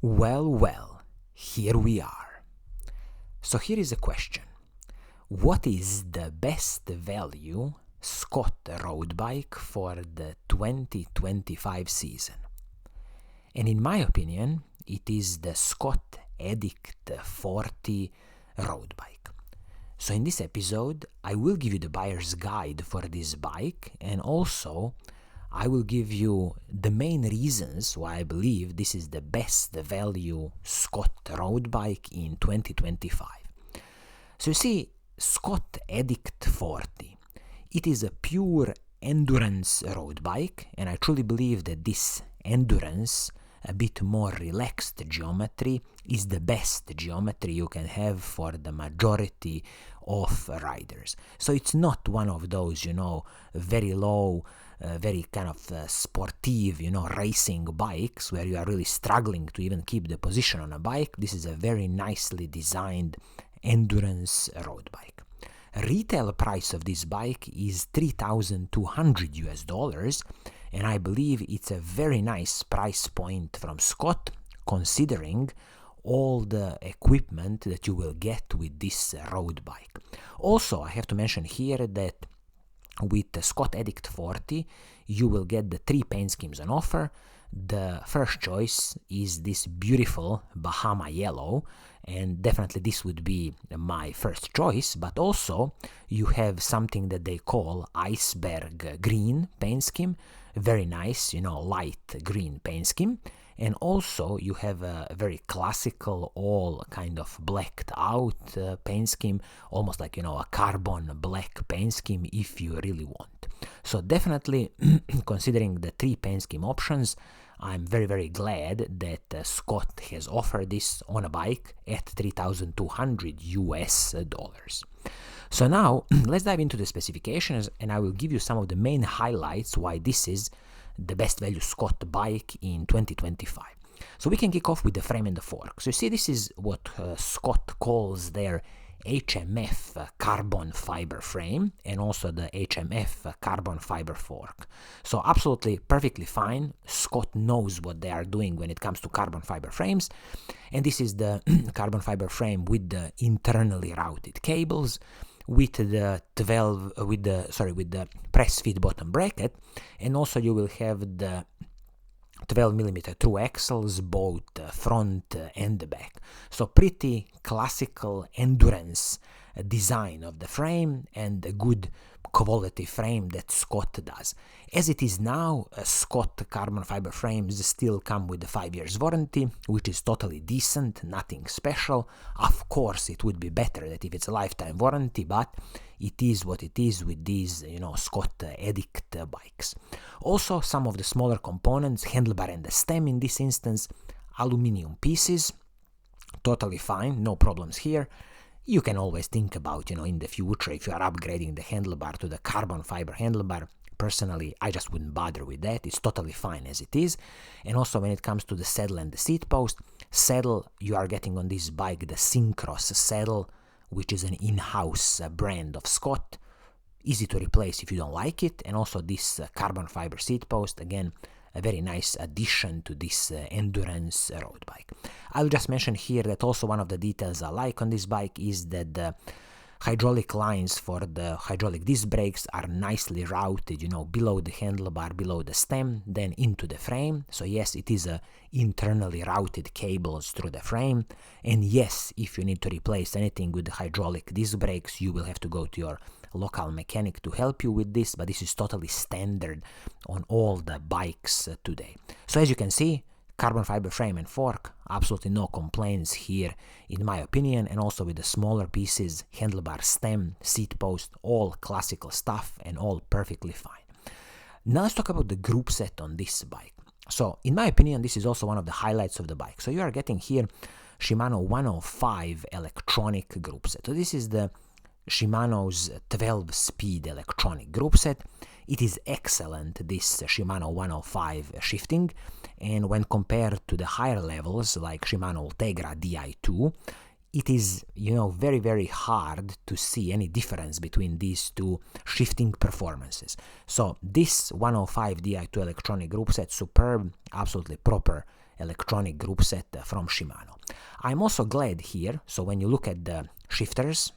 Well, here we are. So here is a question. What is the best value Scott road bike for the 2025 season? And in my opinion, it is the Scott ADDICT 40 road bike. So in this episode, I will give you the buyer's guide for this bike, and also I will give you the main reasons why I believe this is the best value Scott road bike in 2025. So you see, Scott ADDICT 40, it is a pure endurance road bike, and I truly believe that this endurance, a bit more relaxed geometry, is the best geometry you can have for the majority of riders. So it's not one of those, very low, very kind of sportive, racing bikes where you are really struggling to even keep the position on a bike. This is a very nicely designed endurance road bike. Retail price of this bike is $3,200, and I believe it's a very nice price point from Scott, considering all the equipment that you will get with this road bike. Also, I have to mention here that with the Scott ADDICT 40, you will get the 3 paint schemes on offer. The first choice is this beautiful Bahama yellow, and definitely this would be my first choice, but also you have something that they call iceberg green paint scheme, very nice, light green paint scheme. And also you have a very classical, all kind of blacked out paint scheme, almost like, a carbon black paint scheme if you really want. So definitely, considering the 3 paint scheme options, I'm very, very glad that Scott has offered this on a bike at $3,200. So now, let's dive into the specifications, and I will give you some of the main highlights why this is the best value Scott bike in 2025. So we can kick off with the frame and the fork. So you see, this is what Scott calls their HMF carbon fiber frame, and also the HMF carbon fiber fork. So absolutely perfectly fine. Scott knows what they are doing when it comes to carbon fiber frames, and this is the carbon fiber frame with the internally routed cables, with the press fit bottom bracket, and also you will have the 12mm through axles, both front and the back. So pretty classical endurance design of the frame, and a good quality frame that Scott does. As it is now, Scott carbon fiber frames still come with a 5 years warranty, which is totally decent, nothing special. Of course, it would be better that if it's a lifetime warranty, but it is what it is with these, Scott ADDICT bikes. Also, some of the smaller components, handlebar and the stem in this instance, aluminum pieces, totally fine, no problems here. You can always think about, in the future, if you are upgrading the handlebar to the carbon fiber handlebar. Personally, I just wouldn't bother with that. It's totally fine as it is. And also when it comes to the saddle and the seat post, saddle, you are getting on this bike the Syncross saddle, which is an in-house brand of Scott. Easy to replace if you don't like it. And also this carbon fiber seat post, again, a very nice addition to this endurance road bike. I'll just mention here that also one of the details I like on this bike is that the hydraulic lines for the hydraulic disc brakes are nicely routed, below the handlebar, below the stem, then into the frame. So yes, it is a internally routed cables through the frame. And yes, if you need to replace anything with the hydraulic disc brakes, you will have to go to your local mechanic to help you with this, but this is totally standard on all the bikes today. So as you can see, carbon fiber frame and fork, absolutely no complaints here in my opinion, and also with the smaller pieces, handlebar, stem, seat post, all classical stuff and all perfectly fine. Now let's talk about the group set on this bike. So in my opinion, this is also one of the highlights of the bike. So you are getting here Shimano 105 electronic group set. So this is the Shimano's 12-speed electronic group set. It is excellent, this Shimano 105 shifting, and when compared to the higher levels like Shimano Ultegra Di2, it is, very, very hard to see any difference between these two shifting performances. So this 105 Di2 electronic group set, superb, absolutely proper electronic group set from Shimano. I'm also glad here, so when you look at the shifters,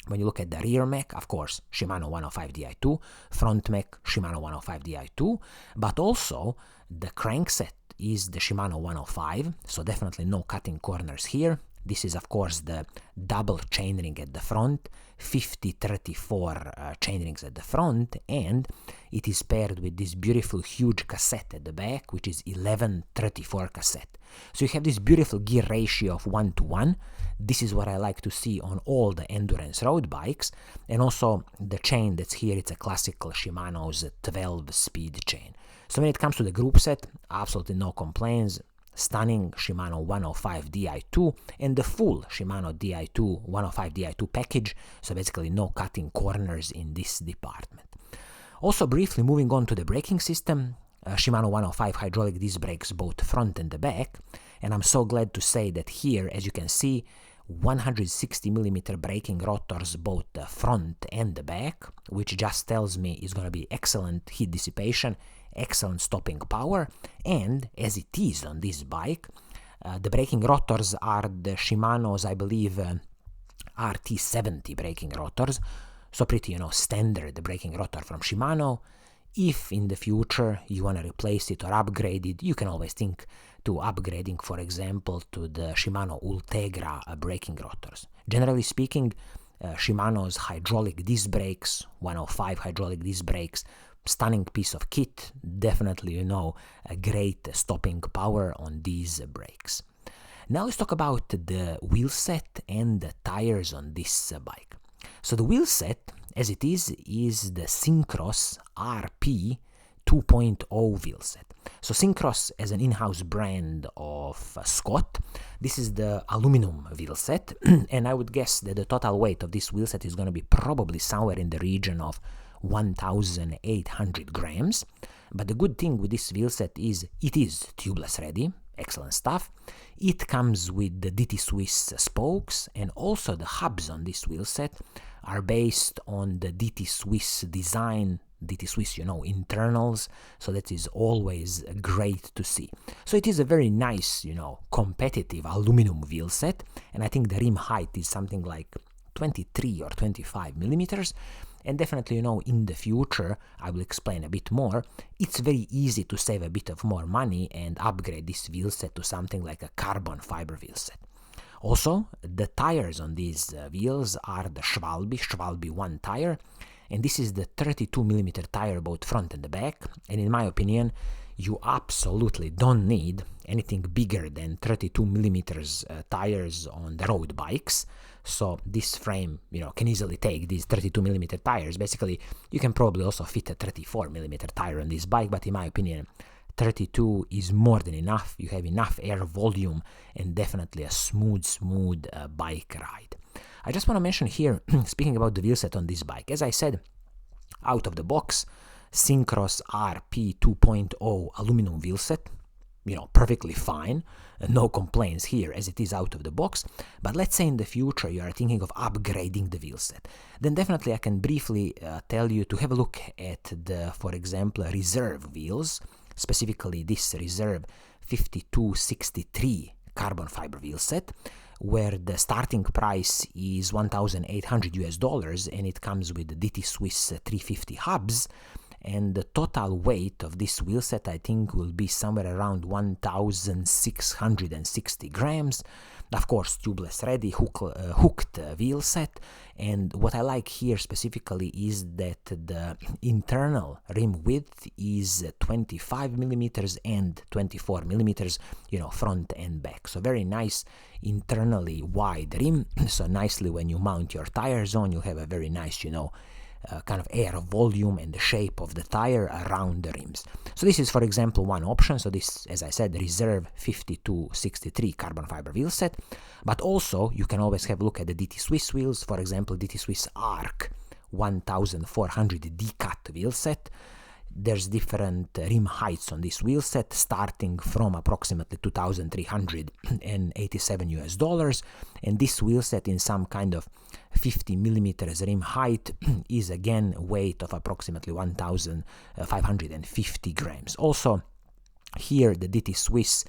when you look at the rear mech, of course, Shimano 105 Di2, front mech, Shimano 105 Di2, but also the crankset is the Shimano 105, so definitely no cutting corners here. This is, of course, the double chainring at the front, 50-34 chainrings at the front, and it is paired with this beautiful huge cassette at the back, which is 11-34 cassette. So you have this beautiful gear ratio of 1:1. This is what I like to see on all the endurance road bikes, and also the chain that's here, it's a classical Shimano's 12-speed chain. So when it comes to the group set, absolutely no complaints. Stunning Shimano 105 Di2 and the full Shimano Di2 105 Di2 package, so basically no cutting corners in this department. Also briefly moving on to the braking system, Shimano 105 hydraulic disc brakes both front and the back, and I'm so glad to say that here, as you can see, 160mm braking rotors both the front and the back, which just tells me is going to be excellent heat dissipation, excellent stopping power, and as it is on this bike, the braking rotors are the Shimano's, I believe, RT70 braking rotors, so pretty, standard braking rotor from Shimano. If in the future you want to replace it or upgrade it, you can always think to upgrading, for example, to the Shimano Ultegra braking rotors. Generally speaking, Shimano's hydraulic disc brakes, 105 hydraulic disc brakes, stunning piece of kit, definitely, a great stopping power on these brakes. Now let's talk about the wheel set and the tires on this bike. So the wheel set, as it is the Syncross RP 2.0 wheel set. So Syncross as an in-house brand of Scott, this is the aluminum wheel set, and I would guess that the total weight of this wheel set is going to be probably somewhere in the region of 1,800 grams. But the good thing with this wheel set is it is tubeless ready, excellent stuff. It comes with the DT Swiss spokes, and also the hubs on this wheel set are based on the DT Swiss design, DT Swiss, internals, so that is always great to see. So it is a very nice, competitive aluminum wheel set, and I think the rim height is something like 23 or 25 millimeters. And definitely, in the future, I will explain a bit more, it's very easy to save a bit of more money and upgrade this wheel set to something like a carbon fiber wheel set. Also, the tires on these wheels are the Schwalbe 1 tire, and this is the 32mm tire both front and the back, and in my opinion, you absolutely don't need anything bigger than 32mm tires on the road bikes. So this frame, can easily take these 32mm tires. Basically, you can probably also fit a 34mm tire on this bike, but in my opinion, 32 is more than enough. You have enough air volume and definitely a smooth bike ride. I just want to mention here, speaking about the wheel set on this bike, as I said, out of the box, Syncross RP 2.0 aluminum wheel set, perfectly fine, no complaints here as it is out of the box. But let's say in the future you are thinking of upgrading the wheel set, then definitely I can briefly tell you to have a look at the, for example, reserve wheels, specifically this reserve 5263 carbon fiber wheel set, where the starting price is $1,800 and it comes with the DT Swiss 350 hubs. And the total weight of this wheel set, I think, will be somewhere around 1,660 grams. Of course, tubeless ready, hooked wheel set. And what I like here specifically is that the internal rim width is 25mm and 24mm, front and back. So very nice internally wide rim. So nicely when you mount your tires on, you have a very nice, kind of air volume and the shape of the tire around the rims. So this is, for example, one option. So this, as I said, reserve 5263 carbon fiber wheel set. But also you can always have a look at the DT Swiss wheels. For example, DT Swiss Arc 1400 D-cut wheel set. There's different rim heights on this wheel set, starting from approximately $2,387, and this wheel set in some kind of 50mm rim height is again weight of approximately 1,550 grams. Also, here the DT Swiss,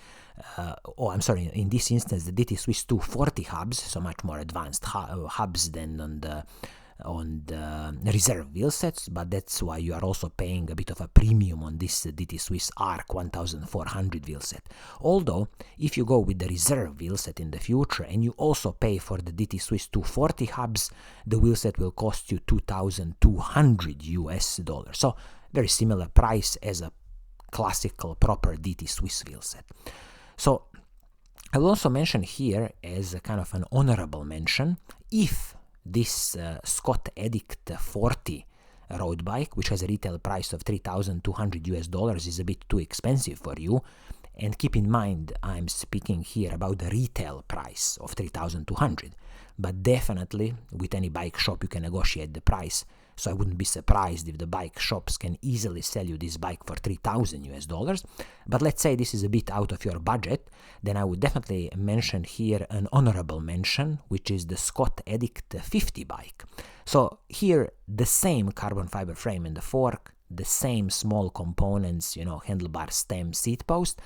in this instance the DT Swiss 240 hubs, so much more advanced hubs than on the reserve wheel sets, but that's why you are also paying a bit of a premium on this DT Swiss ARC 1400 wheel set. Although, if you go with the reserve wheel set in the future and you also pay for the DT Swiss 240 hubs, the wheel set will cost you $2,200 US. So very similar price as a classical proper DT Swiss wheel set. So I will also mention here as a kind of an honorable mention, if this Scott ADDICT 40 road bike, which has a retail price of $3,200 US, is a bit too expensive for you, and keep in mind I'm speaking here about the retail price of $3,200, but definitely with any bike shop you can negotiate the price. So I wouldn't be surprised if the bike shops can easily sell you this bike for $3,000 US. But let's say this is a bit out of your budget, then I would definitely mention here an honorable mention, which is the Scott ADDICT 50 bike. So here the same carbon fiber frame in the fork, the same small components, handlebar, stem, seat post,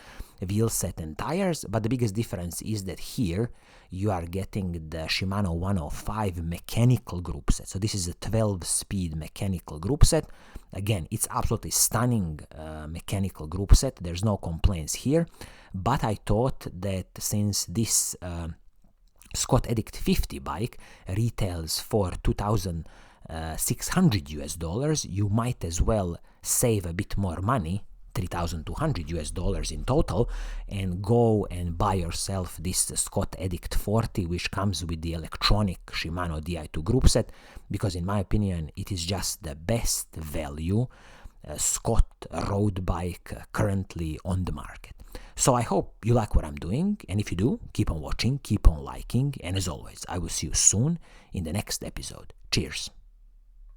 wheel set and tires, but the biggest difference is that here you are getting the Shimano 105 mechanical group set. So this is a 12-speed mechanical group set. Again, it's absolutely stunning mechanical group set. There's no complaints here, but I thought that since this Scott ADDICT 50 bike retails for $2,600 US, you might as well save a bit more money, $3,200 US in total, and go and buy yourself this Scott ADDICT 40, which comes with the electronic Shimano Di2 group set, because in my opinion it is just the best value Scott road bike currently on the market. So I hope you like what I'm doing, and if you do, keep on watching, keep on liking, and as always, I will see you soon in the next episode. Cheers!